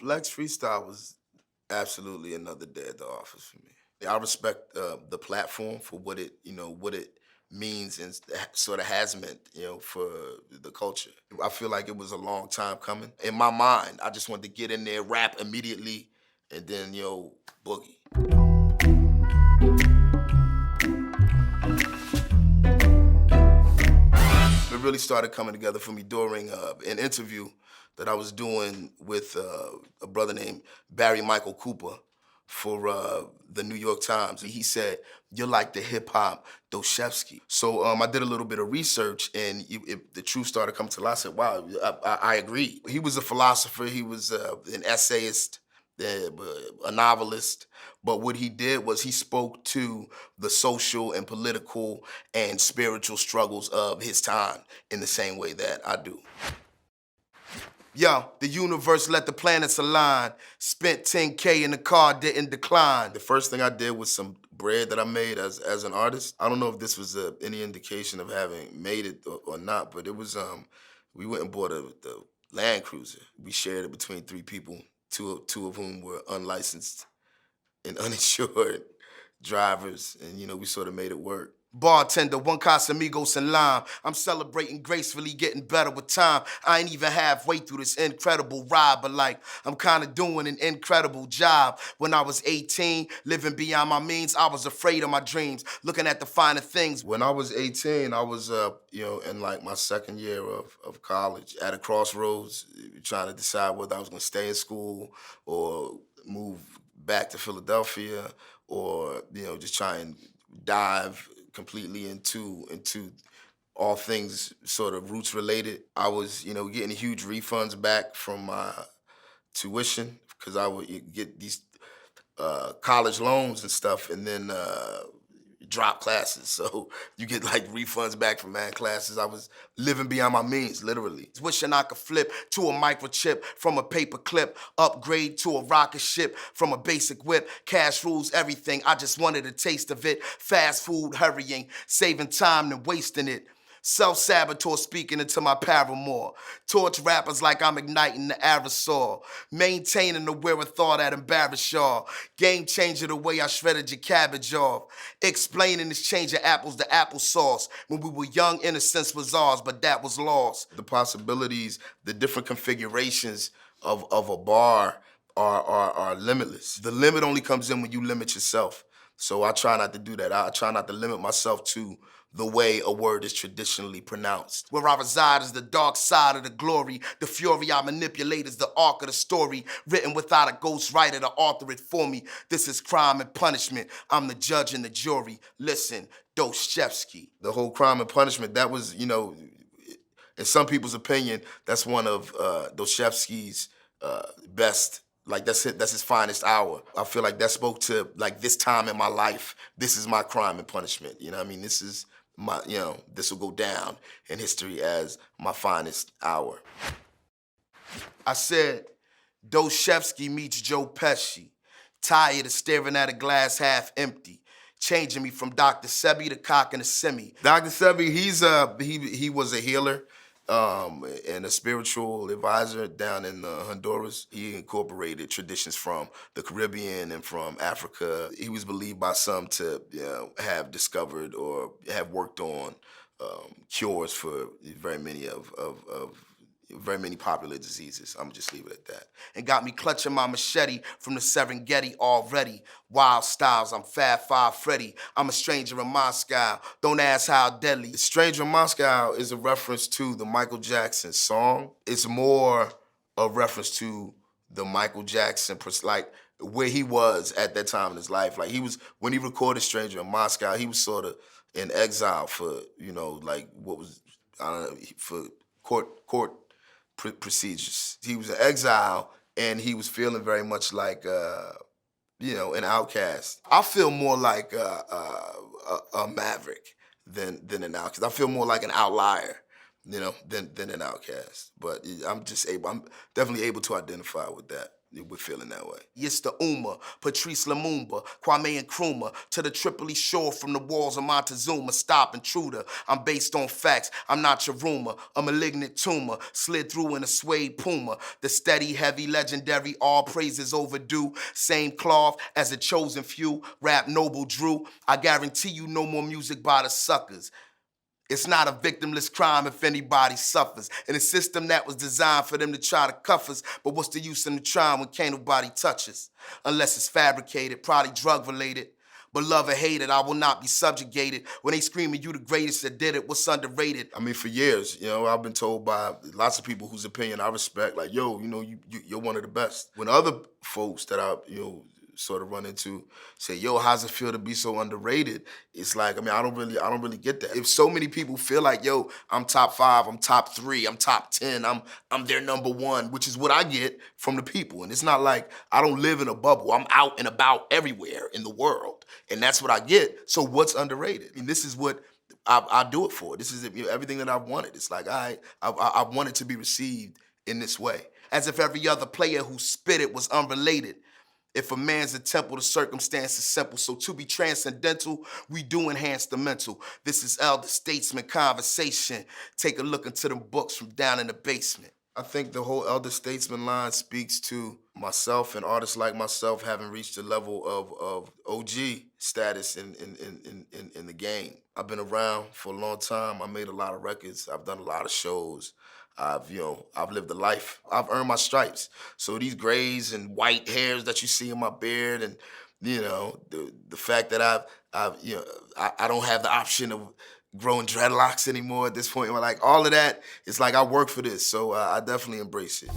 Flex Freestyle was absolutely another day at the office for me. I respect the platform for what it means and sort of has meant, for the culture. I feel like it was a long time coming. In my mind, I just wanted to get in there, rap immediately, and then, boogie. It really started coming together for me during an interview that I was doing with a brother named Barry Michael Cooper for the New York Times. He said, "You're like the hip hop Dostoevsky." So I did a little bit of research, and the truth started coming to light. I said, "Wow, I agree." He was a philosopher. He was an essayist, a novelist. But what he did was he spoke to the social and political and spiritual struggles of his time in the same way that I do. Yo, the universe let the planets align. Spent 10K in the car, didn't decline. The first thing I did was some bread that I made as an artist. I don't know if this was any indication of having made it or not, but it was, we went and bought the Land Cruiser. We shared it between three people, two of whom were unlicensed and uninsured drivers, and we sort of made it work. Bartender, one Casamigos and lime. I'm celebrating gracefully, getting better with time. I ain't even halfway through this incredible ride, but I'm kind of doing an incredible job. When I was 18, living beyond my means, I was afraid of my dreams, looking at the finer things. When I was 18, I was, in my second year of college, at a crossroads, trying to decide whether I was gonna stay in school or move back to Philadelphia, or just try and dive completely into all things sort of roots related. I was getting huge refunds back from my tuition because I would get these college loans and stuff, and then drop classes. So you get refunds back from mad classes. I was living beyond my means, literally. Wishing I could flip to a microchip from a paper clip, upgrade to a rocket ship from a basic whip. Cash rules everything. I just wanted a taste of it. Fast food, hurrying, saving time and wasting it. Self-saboteur speaking into my paramour. Torch rappers like I'm igniting the aerosol. Maintaining the wherewithal that embarrass y'all. Game changer the way I shredded your cabbage off. Explaining this change of apples to applesauce. When we were young, innocence was ours, but that was lost. The possibilities, the different configurations of a bar are limitless. The limit only comes in when you limit yourself. So I try not to do that. I try not to limit myself to the way a word is traditionally pronounced. Where I reside is the dark side of the glory. The fury I manipulate is the arc of the story. Written without a ghostwriter to author it for me. This is crime and punishment. I'm the judge and the jury. Listen, Dostoevsky. The whole crime and punishment, that was, in some people's opinion, that's one of Dostoevsky's best. That's his finest hour. I feel like that spoke to this time in my life. This is my crime and punishment. This is my, this will go down in history as my finest hour. I said, Dostoevsky meets Joe Pesci. Tired of staring at a glass half empty. Changing me from Dr. Sebi to Cock and a Semi. Dr. Sebi, he was a healer. And a spiritual advisor down in Honduras. He incorporated traditions from the Caribbean and from Africa. He was believed by some to have discovered or have worked on cures for very many very many popular diseases. I'm just leave it at that. And got me clutching my machete from the Serengeti already. Wild styles, I'm Fab Five Freddy. I'm a stranger in Moscow. Don't ask how deadly. The Stranger in Moscow is a reference to the Michael Jackson song. It's more a reference to the Michael Jackson, where he was at that time in his life. When he recorded Stranger in Moscow, he was sort of in exile for, what was, I don't know, for court procedures. He was in exile, and he was feeling very much like, an outcast. I feel more like a maverick than an outcast. I feel more like an outlier, than an outcast. But I'm definitely able to identify with that. we're feeling that way. It's the Uma, Patrice Lumumba, Kwame Nkrumah, to the Tripoli shore from the walls of Montezuma. Stop, intruder. I'm based on facts. I'm not your rumor. A malignant tumor slid through in a suede puma. The steady, heavy, legendary, all praises overdue. Same cloth as the chosen few. Rap noble Drew. I guarantee you no more music by the suckers. It's not a victimless crime if anybody suffers. In a system that was designed for them to try to cuff us. But what's the use in the trying when can't nobody touch us? Unless it's fabricated, probably drug related. But love or hate it, I will not be subjugated. When they screaming, you the greatest that did it, what's underrated? I mean, for years, I've been told by lots of people whose opinion I respect, like, yo, you're one of the best. When other folks that I, sort of run into say, yo, how's it feel to be so underrated? It's like, I don't really get that. If so many people feel like, yo, I'm top 5, I'm top 3, I'm top 10, I'm their number 1, which is what I get from the people. And it's not like I don't live in a bubble. I'm out and about everywhere in the world. And that's what I get. So what's underrated? I mean, this is what I do it for. This is everything that I've wanted. It's like I want it to be received in this way. As if every other player who spit it was unrelated. If a man's a temple, the circumstance is simple. So to be transcendental, we do enhance the mental. This is elder statesman conversation. Take a look into them books from down in the basement. I think the whole elder statesman line speaks to myself and artists like myself having reached a level of OG status in the game. I've been around for a long time. I made a lot of records. I've done a lot of shows. I've lived a life. I've earned my stripes. So these grays and white hairs that you see in my beard, and the fact that I don't have the option of growing dreadlocks anymore at this point. Like all of that, it's like I work for this, so I definitely embrace it.